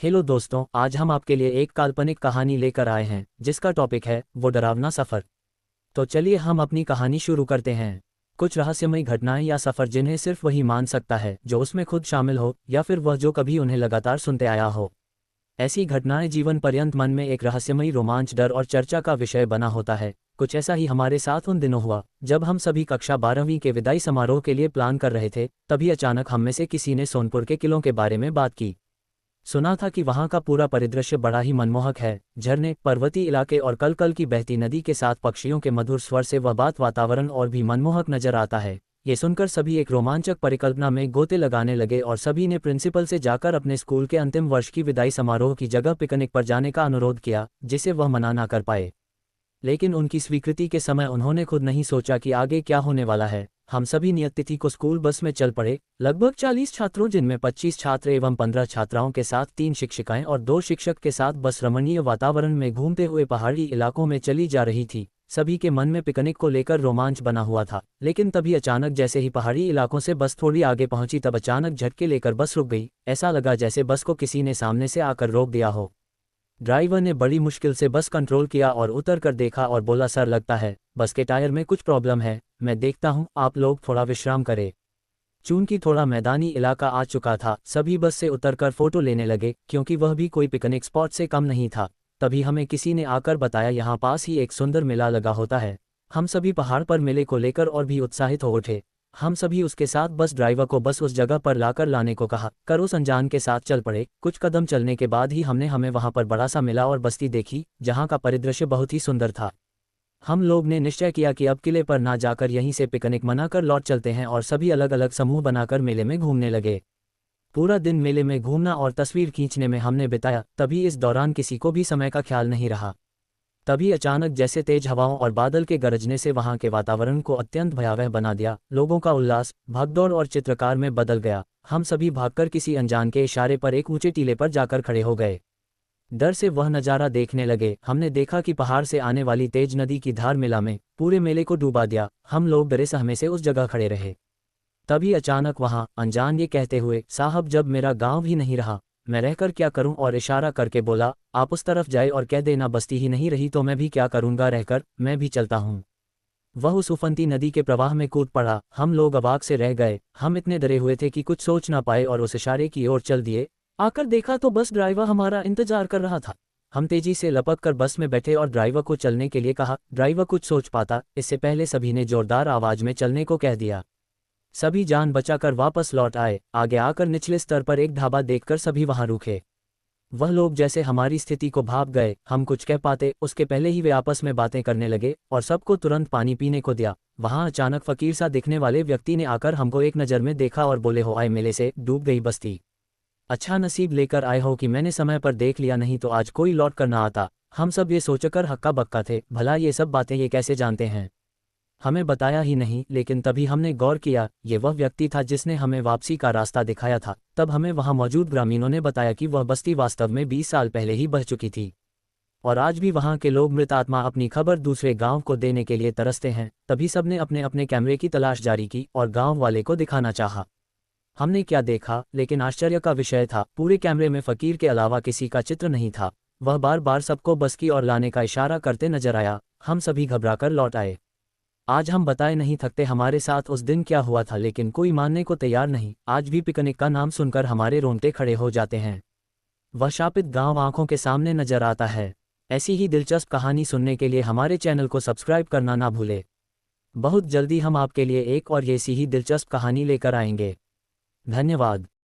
Hello दोस्तों, आज हम आपके लिए एक काल्पनिक कहानी लेकर आए हैं जिसका टॉपिक है वो डरावना सफ़र। तो चलिए हम अपनी कहानी शुरू करते हैं। कुछ रहस्यमय घटनाएं या सफ़र जिन्हें सिर्फ वही मान सकता है जो उसमें खुद शामिल हो या फिर वह जो कभी उन्हें लगातार सुनते आया हो। ऐसी घटनाएं जीवन पर्यंत मन में एक रहस्यमयी रोमांच, डर और चर्चा का विषय बना होता है। कुछ ऐसा ही हमारे साथ उन दिनों हुआ जब हम सभी कक्षा 12वीं के विदाई समारोह के लिए प्लान कर रहे थे। तभी अचानक हम में से किसी ने सोनपुर के किलों के बारे में बात की। सुना था कि वहां का पूरा परिदृश्य बड़ा ही मनमोहक है। झरने, पर्वतीय इलाके और कल कल की बहती नदी के साथ पक्षियों के मधुर स्वर से वह बात वातावरण और भी मनमोहक नजर आता है। ये सुनकर सभी एक रोमांचक परिकल्पना में गोते लगाने लगे और सभी ने प्रिंसिपल से जाकर अपने स्कूल के अंतिम वर्ष की विदाई समारोह की जगह पिकनिक पर जाने का अनुरोध किया, जिसे वह मना ना कर पाए। लेकिन उनकी स्वीकृति के समय उन्होंने खुद नहीं सोचा कि आगे क्या होने वाला है। हम सभी नियत तिथि को स्कूल बस में चल पड़े। लगभग 40 छात्रों, जिनमें 25 छात्र एवं 15 छात्राओं के साथ 3 शिक्षिकाएं और 2 शिक्षक के साथ बस रमणीय वातावरण में घूमते हुए पहाड़ी इलाकों में चली जा रही थी। सभी के मन में पिकनिक को लेकर रोमांच बना हुआ था। लेकिन तभी अचानक जैसे ही पहाड़ी इलाकों से बस थोड़ी आगे पहुंची, तब अचानक झटके लेकर बस रुक गई। ऐसा लगा जैसे बस को किसी ने सामने से आकर रोक दिया हो। ड्राइवर ने बड़ी मुश्किल से बस कंट्रोल किया और उतर कर देखा और बोला, सर लगता है बस के टायर में कुछ प्रॉब्लम है, मैं देखता हूँ, आप लोग थोड़ा विश्राम करें। चूंकि थोड़ा मैदानी इलाका आ चुका था, सभी बस से उतरकर फोटो लेने लगे, क्योंकि वह भी कोई पिकनिक स्पॉट से कम नहीं था। तभी हमें किसी ने आकर बताया, यहाँ पास ही एक सुंदर मेला लगा होता है। हम सभी पहाड़ पर मेले को लेकर और भी उत्साहित हो उठे। हम सभी उसके साथ बस ड्राइवर को बस उस जगह पर लाकर लाने को कहा कर उस अनजान के साथ चल पड़े। कुछ कदम चलने के बाद ही हमें वहां पर बड़ा सा मेला और बस्ती देखी, जहां का परिदृश्य बहुत ही सुंदर था। हम लोग ने निश्चय किया कि अब किले पर ना जाकर यहीं से पिकनिक मनाकर लौट चलते हैं और सभी अलग अलग समूह बनाकर मेले में घूमने लगे। पूरा दिन मेले में घूमना और तस्वीर खींचने में हमने बिताया। तभी इस दौरान किसी को भी समय का ख्याल नहीं रहा। तभी अचानक जैसे तेज हवाओं और बादल के गरजने से वहां के वातावरण को अत्यंत भयावह बना दिया। लोगों का उल्लास भागदौड़ और चित्रकार में बदल गया। हम सभी भागकर किसी अनजान के इशारे पर एक ऊंचे टीले पर जाकर खड़े हो गए। डर से वह नज़ारा देखने लगे। हमने देखा कि पहाड़ से आने वाली तेज नदी की धार मेला में पूरे मेले को डूबा दिया। हम लोग डरे सहमे से उस जगह खड़े रहे। तभी अचानक वहां अनजान ये कहते हुए, साहब जब मेरा गांव भी नहीं रहा, मैं रहकर क्या करूं, और इशारा करके बोला, आप उस तरफ जाए और कह देना बस्ती ही नहीं रही तो मैं भी क्या करूंगा रहकर, मैं भी चलता हूं। वह उस उफनती नदी के प्रवाह में कूद पड़ा। हम लोग अवाक से रह गए। हम इतने डरे हुए थे कि कुछ सोच ना पाए और उस इशारे की ओर चल दिए। आकर देखा तो बस ड्राइवर हमारा इंतजार कर रहा था। हम तेजी से लपक कर बस में बैठे और ड्राइवर को चलने के लिए कहा। ड्राइवर कुछ सोच पाता इससे पहले सभी ने जोरदार आवाज में चलने को कह दिया। सभी जान बचाकर वापस लौट आए। आगे आकर निचले स्तर पर एक ढाबा देखकर सभी वहां रुके। वह लोग जैसे हमारी स्थिति को भाप गए। हम कुछ कह पाते उसके पहले ही वे आपस में बातें करने लगे और सबको तुरंत पानी पीने को दिया। वहां अचानक फकीर सा दिखने वाले व्यक्ति ने आकर हमको एक नज़र में देखा और बोले, हो आए मेले से डूब गई बस्ती, अच्छा नसीब लेकर आए हो कि मैंने समय पर देख लिया, नहीं तो आज कोई लौट कर ना आता। हम सब ये सोचकर हक्का बक्का थे, भला ये सब बातें ये कैसे जानते हैं, हमें बताया ही नहीं। लेकिन तभी हमने गौर किया, ये वह व्यक्ति था जिसने हमें वापसी का रास्ता दिखाया था। तब हमें वहां मौजूद ग्रामीणों ने बताया कि वह बस्ती वास्तव में 20 साल पहले ही बह चुकी थी और आज भी वहां के लोग मृत आत्मा अपनी खबर दूसरे गांव को देने के लिए तरसते हैं। तभी सबने अपने अपने कैमरे की तलाश जारी की और गांव वाले को दिखाना चाहा। हमने क्या देखा, लेकिन आश्चर्य का विषय था, पूरे कैमरे में फकीर के अलावा किसी का चित्र नहीं था। वह बार बार सबको बस की ओर लाने का इशारा करते नजर आया। हम सभी घबराकर लौट आए। आज हम बताए नहीं थकते हमारे साथ उस दिन क्या हुआ था, लेकिन कोई मानने को तैयार नहीं। आज भी पिकनिक का नाम सुनकर हमारे रोंगटे खड़े हो जाते हैं। वह शापित गांव आंखों के सामने नजर आता है। ऐसी ही दिलचस्प कहानी सुनने के लिए हमारे चैनल को सब्सक्राइब करना ना भूले। बहुत जल्दी हम आपके लिए एक और ऐसी ही दिलचस्प कहानी लेकर आएंगे। धन्यवाद।